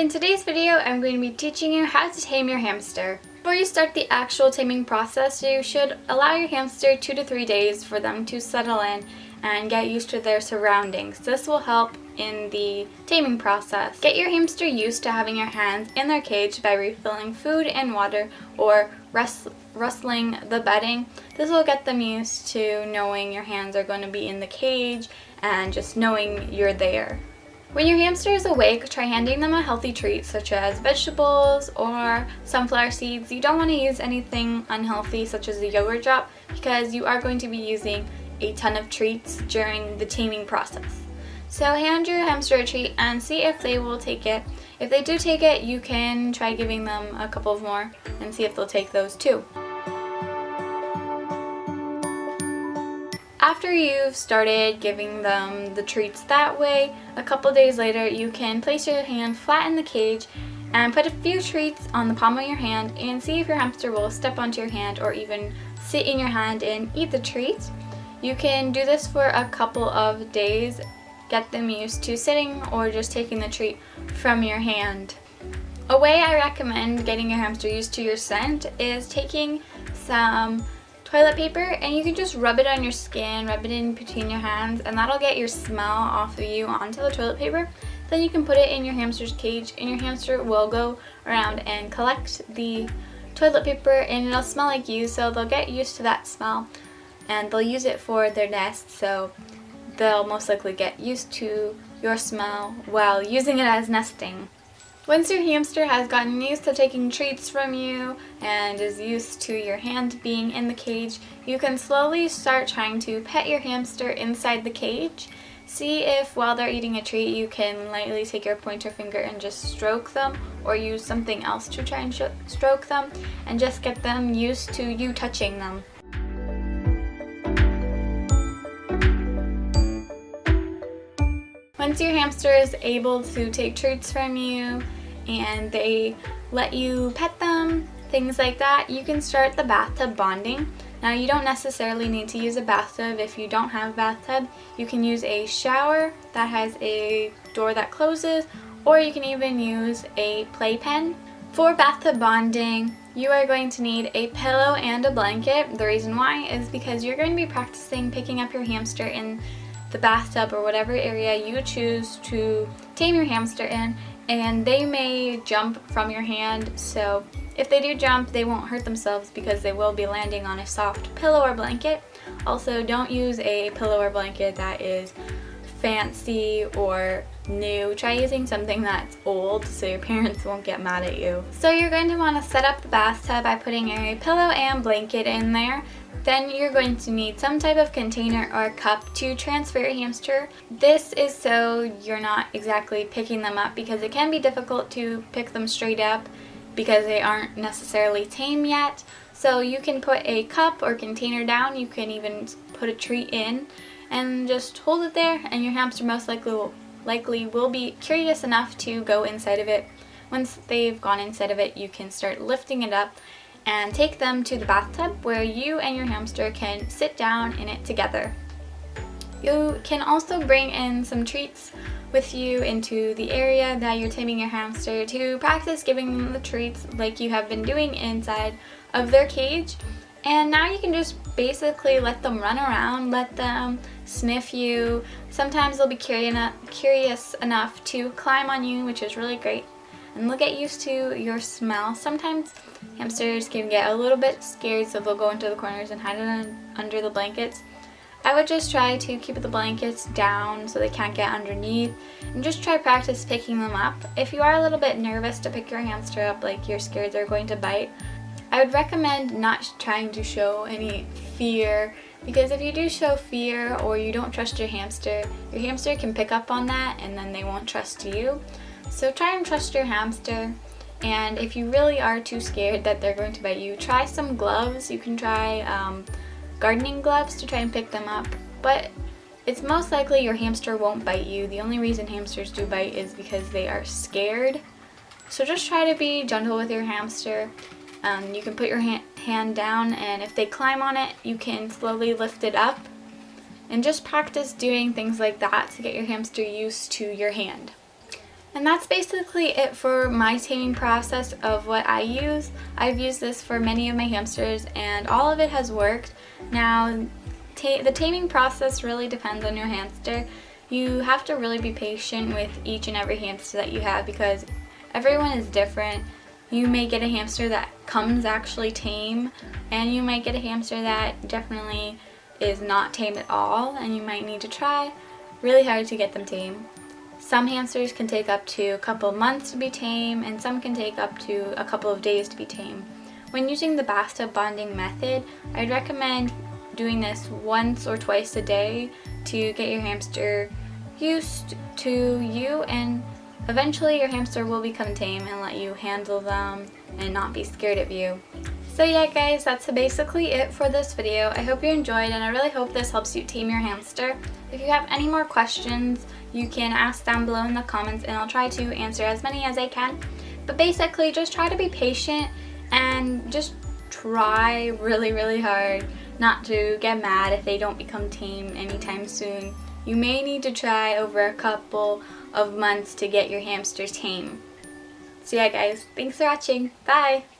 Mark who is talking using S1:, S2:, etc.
S1: in today's video, I'm going to be teaching you how to tame your hamster. Before you start the actual taming process, you should allow your hamster 2 to 3 days for them to settle in and get used to their surroundings. This will help in the taming process. Get your hamster used to having your hands in their cage by refilling food and water or rustling the bedding. This will get them used to knowing your hands are going to be in the cage and just knowing you're there. When your hamster is awake, try handing them a healthy treat such as vegetables or sunflower seeds. You don't want to use anything unhealthy such as a yogurt drop because you are going to be using a ton of treats during the taming process. So hand your hamster a treat and see if they will take it. If they do take it, you can try giving them a couple of more and see if they'll take those too. After you've started giving them the treats that way, a couple days later you can place your hand flat in the cage and put a few treats on the palm of your hand and see if your hamster will step onto your hand or even sit in your hand and eat the treats. You can do this for a couple of days, get them used to sitting or just taking the treat from your hand. A way I recommend getting your hamster used to your scent is taking some toilet paper and you can just rub it on your skin, rub it in between your hands, and that'll get your smell off of you onto the toilet paper. Then you can put it in your hamster's cage and your hamster will go around and collect the toilet paper and it'll smell like you, so they'll get used to that smell and they'll use it for their nest, so they'll most likely get used to your smell while using it as nesting. Once your hamster has gotten used to taking treats from you and is used to your hand being in the cage, you can slowly start trying to pet your hamster inside the cage. See if while they're eating a treat you can lightly take your pointer finger and just stroke them, or use something else to try and stroke them and just get them used to you touching them. Once your hamster is able to take treats from you and they let you pet them, things like that, you can start the bathtub bonding. Now you don't necessarily need to use a bathtub if you don't have a bathtub. You can use a shower that has a door that closes, or you can even use a playpen. For bathtub bonding, you are going to need a pillow and a blanket. The reason why is because you're going to be practicing picking up your hamster in the bathtub or whatever area you choose to tame your hamster in, and they may jump from your hand. So if they do jump, they won't hurt themselves because they will be landing on a soft pillow or blanket. Also, don't use a pillow or blanket that is fancy or new. Try using something that's old so your parents won't get mad at you. So you're going to want to set up the bathtub by putting a pillow and blanket in there. Then you're going to need some type of container or cup to transfer your hamster. This is so you're not exactly picking them up because it can be difficult to pick them straight up because they aren't necessarily tame yet. So you can put a cup or container down, you can even put a treat in and just hold it there, and your hamster most likely will be curious enough to go inside of it. Once they've gone inside of it, you can start lifting it up and take them to the bathtub where you and your hamster can sit down in it together. You can also bring in some treats with you into the area that you're taming your hamster to practice giving them the treats like you have been doing inside of their cage. And now you can just basically let them run around, let them sniff you. Sometimes they'll be curious enough to climb on you, which is really great, and they'll get used to your smell. Sometimes hamsters can get a little bit scared, so they'll go into the corners and hide under the blankets. I would just try to keep the blankets down so they can't get underneath, and just try practice picking them up. If you are a little bit nervous to pick your hamster up, like you're scared they're going to bite, I would recommend not trying to show any fear, because if you do show fear or you don't trust your hamster can pick up on that and then they won't trust you. So try and trust your hamster, and if you really are too scared that they're going to bite you, try some gloves. You can try gardening gloves to try and pick them up, but it's most likely your hamster won't bite you. The only reason hamsters do bite is because they are scared. So just try to be gentle with your hamster. You can put your hand down, and if they climb on it, you can slowly lift it up. And just practice doing things like that to get your hamster used to your hand. And that's basically it for my taming process of what I use. I've used this for many of my hamsters and all of it has worked. Now, the taming process really depends on your hamster. You have to really be patient with each and every hamster that you have because everyone is different. You may get a hamster that comes actually tame, and you might get a hamster that definitely is not tame at all, and you might need to try really hard to get them tame. Some hamsters can take up to a couple of months to be tame, and some can take up to a couple of days to be tame. When using the bathtub bonding method, I'd recommend doing this once or twice a day to get your hamster used to you, and eventually your hamster will become tame and let you handle them and not be scared of you. So yeah guys, that's basically it for this video. I hope you enjoyed and I really hope this helps you tame your hamster. If you have any more questions, you can ask down below in the comments and I'll try to answer as many as I can. But basically, just try to be patient and just try really hard not to get mad if they don't become tame anytime soon. You may need to try over a couple of months to get your hamster tame. So yeah guys, thanks for watching. Bye!